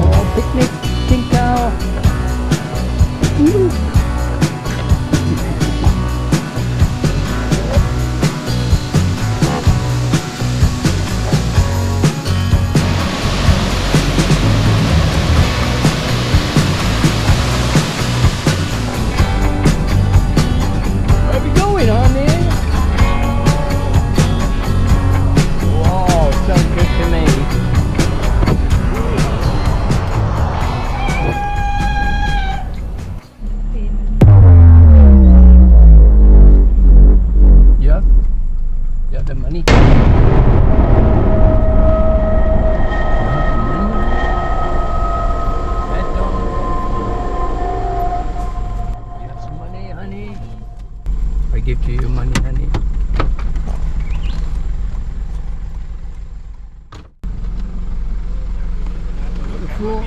Oh, picnic, king cow. Where are we going, honey? Wow, sounds good to me. Yeah, yeah, the money. You have some money, honey. I give you your money, honey. Wow.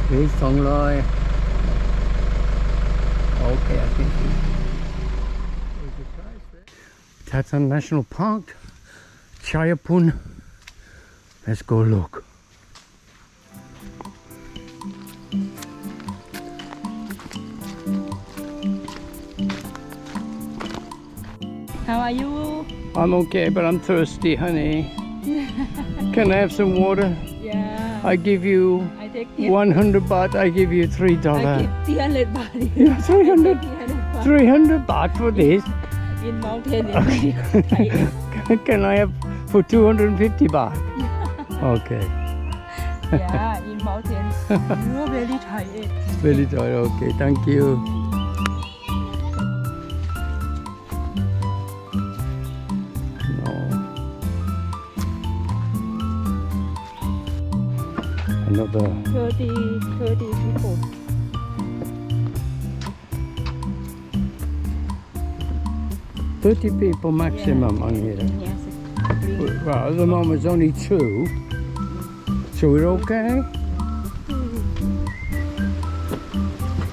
Here's Thong Loi. Okay, I think Tatton National Park, Chaiyaphum. Let's go look. How are you? I'm okay, but I'm thirsty, honey. Can I have some water? Yeah. I give you I take tip. 100 baht. I give you $3. I give 300 baht. Yeah, 300. I take 300 baht for this. In mountain in Thai. Can I have for 250 baht? Okay. Yeah, in mountain. You are very tired. Very tired. Okay, thank you. No. Another. 30 people. 30 people maximum on here. Yes. Well, at the moment it's only 2. So we're okay?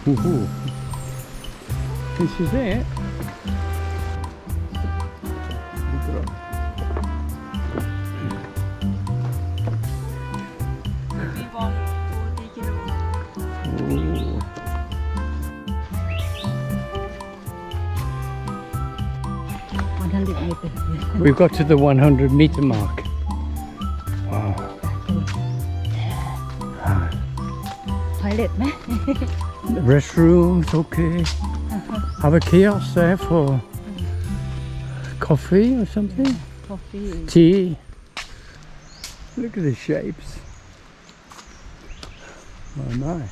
Woohoo. This is it. Ooh. We've got to the 100 meter mark. Wow. Toilet, meh? The restrooms, okay. Have a kiosk there for coffee or something. Coffee. Tea. Look at the shapes. Oh my.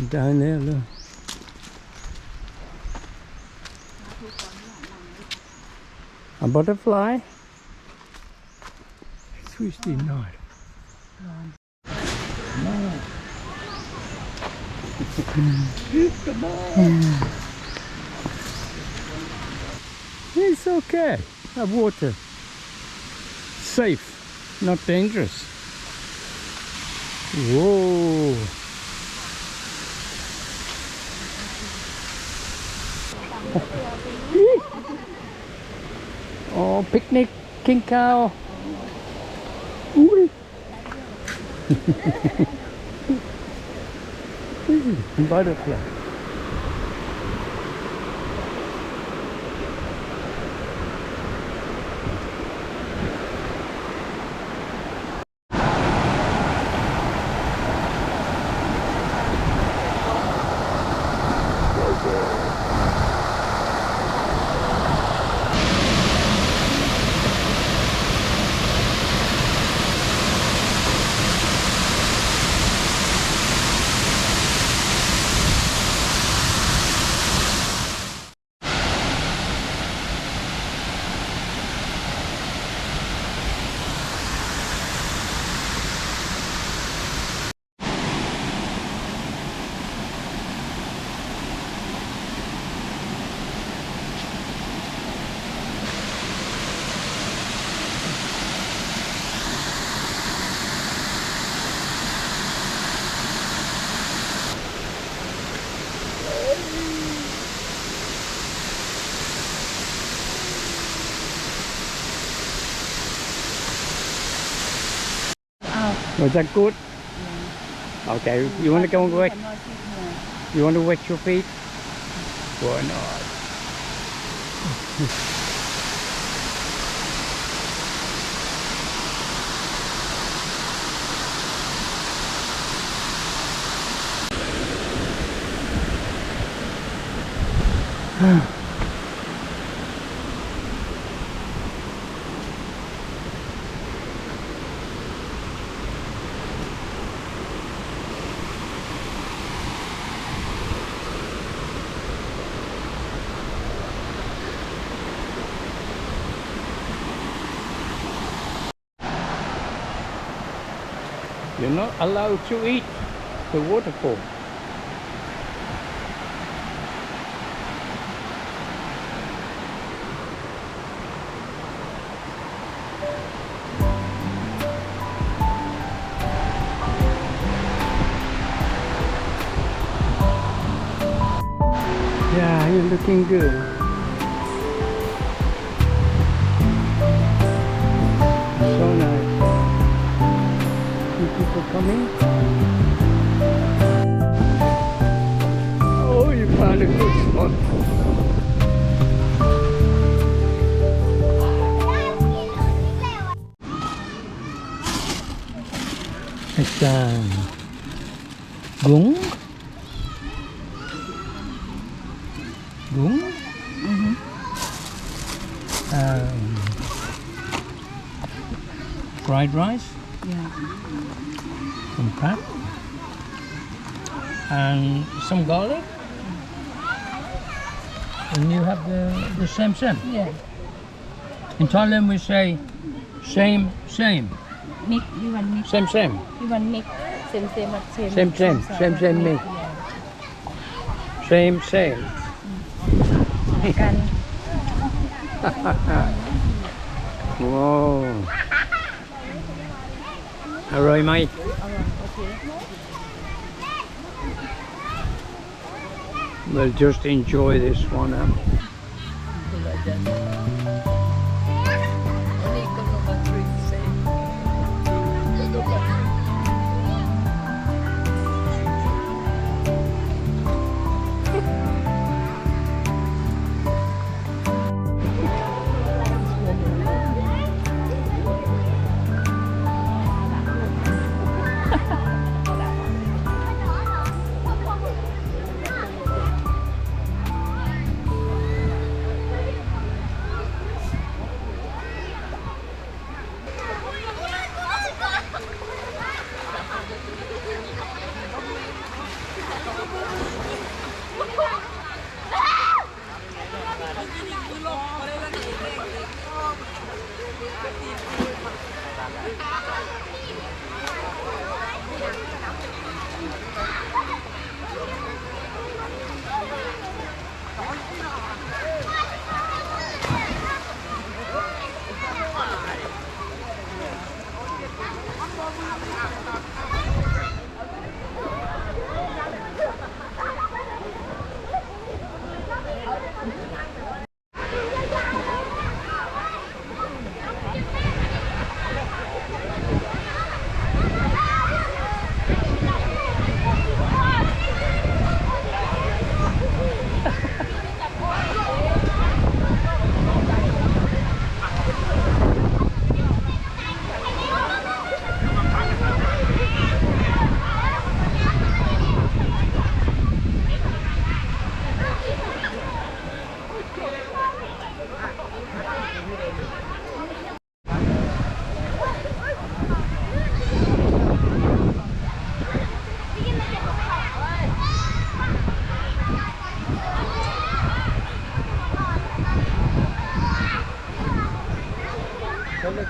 Down there, look. A butterfly. Twisty knot. Come on. It's okay. Have water. Safe, not dangerous. Whoa. Oh, picnic, king cow. Butterfly. Was that good? Yeah. Okay. You want to go and wet? Cannot sit here. You want to wet your feet? Why not? You're not allowed to eat the waterfall. Yeah, you're looking good. So nice. See people coming. Oh, you found a good spot. Isaan. Gung? Gung? Fried rice Yeah. from Pat and some garlic. And you have the same. Yeah. In Thailand we say same. Mix. You want mix. Same. You want mix. Same. But same. Same mix. Yeah. Same. กัน Wow. Alright, mate. อร่อยโอเค We'll just enjoy this one.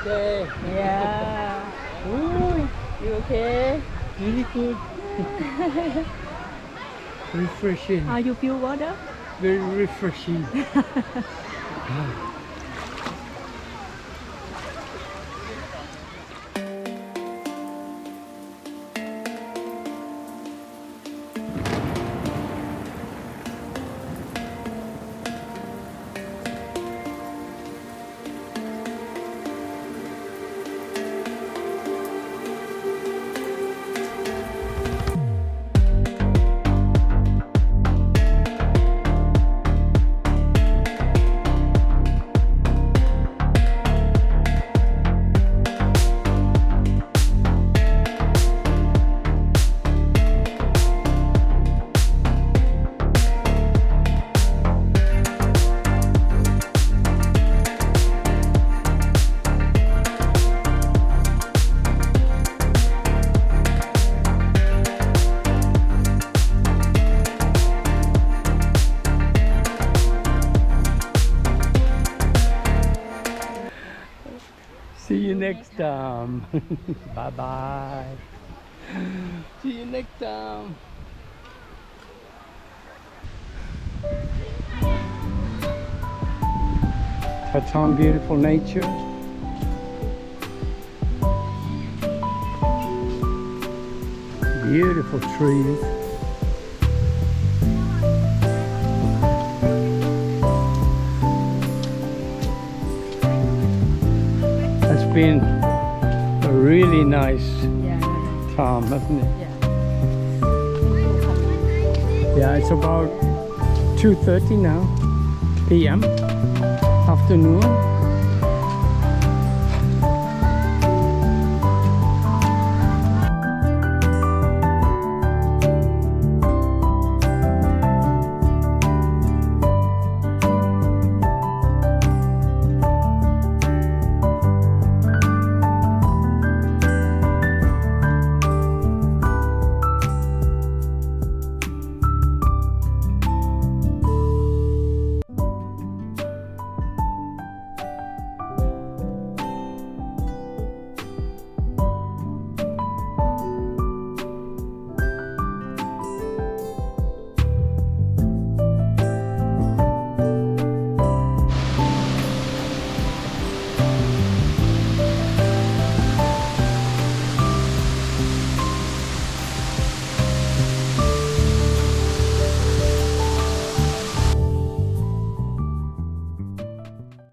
Okay. Yeah. Ooh, you okay? Really good. Refreshing. How you feel water? Very refreshing. next time. Bye bye. See you next time. Tatton, beautiful nature. Beautiful trees. It's been a really nice Yeah. time, hasn't it? Yeah. Yeah, it's about 2:30 now, p.m. afternoon.